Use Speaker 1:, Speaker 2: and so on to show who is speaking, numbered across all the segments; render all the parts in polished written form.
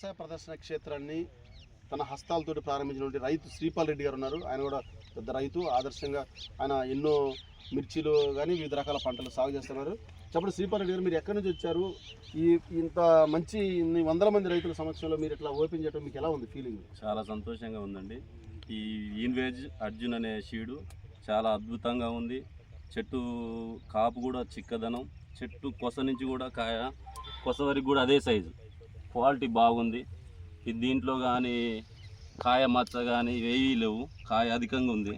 Speaker 1: వ్యవసాయ ప్రదర్శన క్షేత్రాన్ని తన హస్తాలతోటి ప్రారంభించినటువంటి రైతు శ్రీపాల్ రెడ్డి గారు ఉన్నారు. ఆయన కూడా పెద్ద రైతు, ఆదర్శంగా ఆయన ఎన్నో మిర్చిలు కానీ వివిధ రకాల పంటలు సాగు చేస్తున్నారు. చెప్పండి శ్రీపాల్ రెడ్డి గారు, మీరు ఎక్కడి నుంచి వచ్చారు? ఇంత మంచి ఇన్ని వందల మంది రైతుల సమక్షంలో మీరు ఇట్లా ఓపెన్ చేయడం మీకు ఎలా ఉంది ఫీలింగ్?
Speaker 2: చాలా సంతోషంగా ఉందండి. ఈ ఈన్వేజ్ అర్జున్ అనే సీడు చాలా అద్భుతంగా ఉంది. చెట్టు కాపు కూడా చిక్కదనం, చెట్టు కొస నుంచి కూడా కాయ కొస వరకు కూడా అదే సైజు, క్వాలిటీ బాగుంది. దీంట్లో కానీ కాయ మచ్చ కానీ వేయి లేవు, కాయ అధికంగా ఉంది,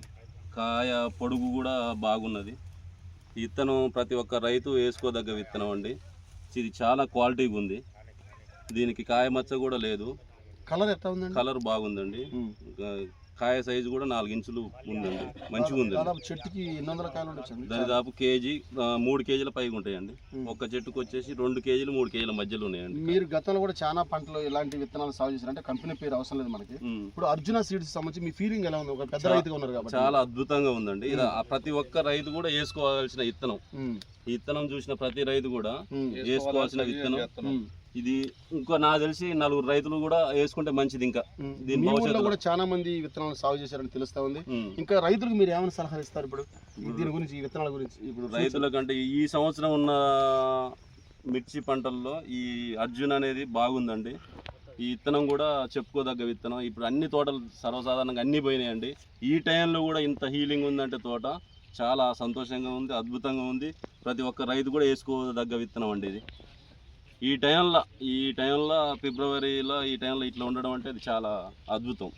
Speaker 2: కాయ పొడుగు కూడా బాగున్నది. ఈ విత్తనం ప్రతి ఒక్క రైతు వేసుకోదగ్గ విత్తనం అండి. ఇది చాలా క్వాలిటీగా ఉంది. దీనికి కాయ మచ్చ కూడా లేదు.
Speaker 1: కలర్ ఎట్లా ఉందండి?
Speaker 2: కలర్ బాగుందండి. కాయ సైజు కూడా 4 ఇంచులు ఉందండి, మంచిగా ఉంది.
Speaker 1: చెట్టుకి 800 కాయలు ఉండొచ్చు.
Speaker 2: దాదాపు కేజీ 3 కేజీల పైగా ఉంటాయండి. ఒక్క చెట్టుకు వచ్చేసి 2 కేజీలు 3 కేజీల మధ్యలో ఉన్నాయండి.
Speaker 1: మీరు గతంలో కూడా చాలా పంటలు ఇలాంటి విత్తనాలు సాగు చేశారు, అంటే కంపెనీ పేరు అవసరం లేదు మనకి. ఇప్పుడు అర్జున సీడ్స్ సంబంధించి మీ ఫీలింగ్ ఎలా ఉంది? ఒక పెద్ద రైతుగా ఉన్నారు కాబట్టి.
Speaker 2: చాలా అద్భుతంగా ఉందండి. ఇది ప్రతి ఒక్క రైతు కూడా వేసుకోవాల్సిన విత్తనం. ఈ విత్తనం చూసిన ప్రతి రైతు కూడా వేసుకోవాల్సిన విత్తనం ఇది. ఇంకా నాకు తెలిసి 4 రైతులు కూడా వేసుకుంటే మంచిది. ఇంకా దీని భవిష్యత్తులో
Speaker 1: కూడా చాలా మంది విత్తనాలు సాగు చేశారని తెలుస్తా ఉంది. ఇంకా రైతులకు మీరు ఏమైనా సలహా ఇస్తారు ఇప్పుడు దీని గురించి, ఈ విత్తనాల గురించి? ఇప్పుడు
Speaker 2: రైతులకంటే ఈ సంవత్సరం ఉన్న మిర్చి పంటల్లో ఈ అర్జున్ అనేది బాగుందండి. ఈ విత్తనం కూడా చెప్పుకోదగ్గ విత్తనం. ఇప్పుడు అన్ని తోటలు సర్వసాధారణంగా అన్నీ పోయినాయండి. ఈ టైంలో కూడా ఇంత హీలింగ్ ఉందంటే తోట చాలా సంతోషంగా ఉంది, అద్భుతంగా ఉంది. ప్రతి ఒక్క రైతు కూడా వేసుకోదగ్గ విత్తనం అండి ఇది. ఈ టైంలో ఫిబ్రవరిలో ఈ టైంలో ఇట్లా ఉండడం అంటే అది చాలా అద్భుతం.